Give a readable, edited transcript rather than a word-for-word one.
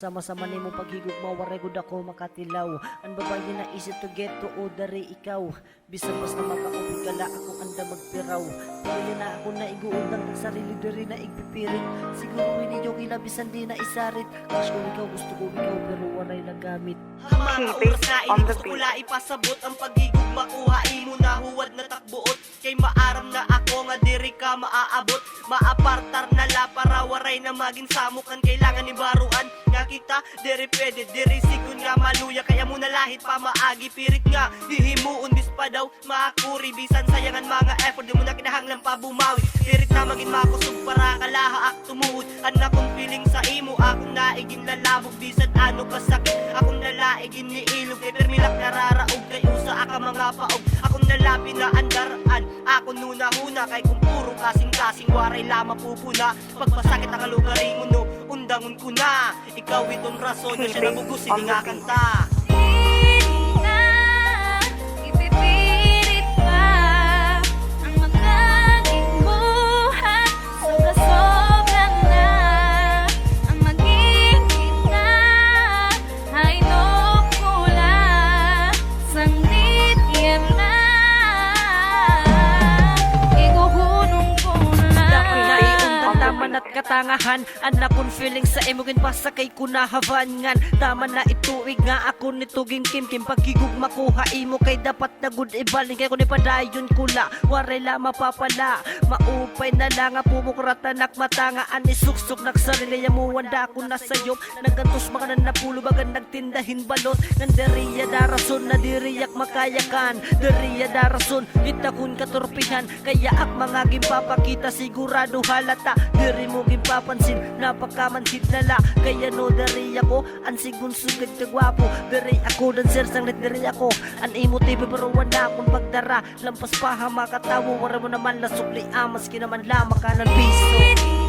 Sama-sama ni mo paghigog mawaray gud ako makatilaw. Ang babae na easy to get to o dari ikaw. Bisan mas na makaupit kala ako anda magpiraw. Pero yun na ako na iguundang ng sarili diri na igpipirit. Siguro ninyo kilabisan di na isarit. Cash ko ikaw gusto ko ikaw pero waray na gamit. Mga oras na ini gusto ko la ipasabot. Ang paghigog makuha imo na huwad na takbuot. Kay maaram na ako nga diri ka maaabot. Maapartar na la para waray na maging samukan. Kailangan ni baruan nga kita diri pwede diri sigun nga maluya. Kaya mo na lahit pa maagi pirit nga hihimuon bis pa daw makuri. Bisan sayangan mga effort di mo na kinahanglan pa bumawi. Pirit na maging makusog para kalaha ak tumuod. Anak kong feeling sa imo akong naiging lalabog. Bisan ano kasakit akong nalaigin ni ilog. Kay permilak nararaog kay usa aka mga paog. Akong nalabi na andaraan ako nuna-huna. Kay kung puro kasing-kasing waray lama pupuna. Pagpasakit ang lugaring uno undangon ko na. Ikaw itong rason na siya nabugusin nga kanta. At katangahan anak kong feeling sa imogin pasakay ko na havangan. Tama na ituig nga ako nituging kim pagkigug makuha imo kay dapat na good ibalin. Kaya kung ipadayon kula waray la mapapala. Maupay na lang nga pumukrata nak matanga ani suksok nagsarili mo wanda ko na sayo. Nagantos mga na napulo bagan nagtindahin balot. Nanderiya darason na diriyak makayakan. Deriya darason kita kun katurpihan. Kaya ak mga gimpapakita sigurado halata. Diri mo gipapansin napakamanhid nala. Kaya no dari ako an sigun sugad kagwapo. Dari ako dan sir sanglit dari ako an emotive pero wala akong pagdara. Lampas pa ha makatawo wala mo naman lasukli amas kinaman lama ka ng piso.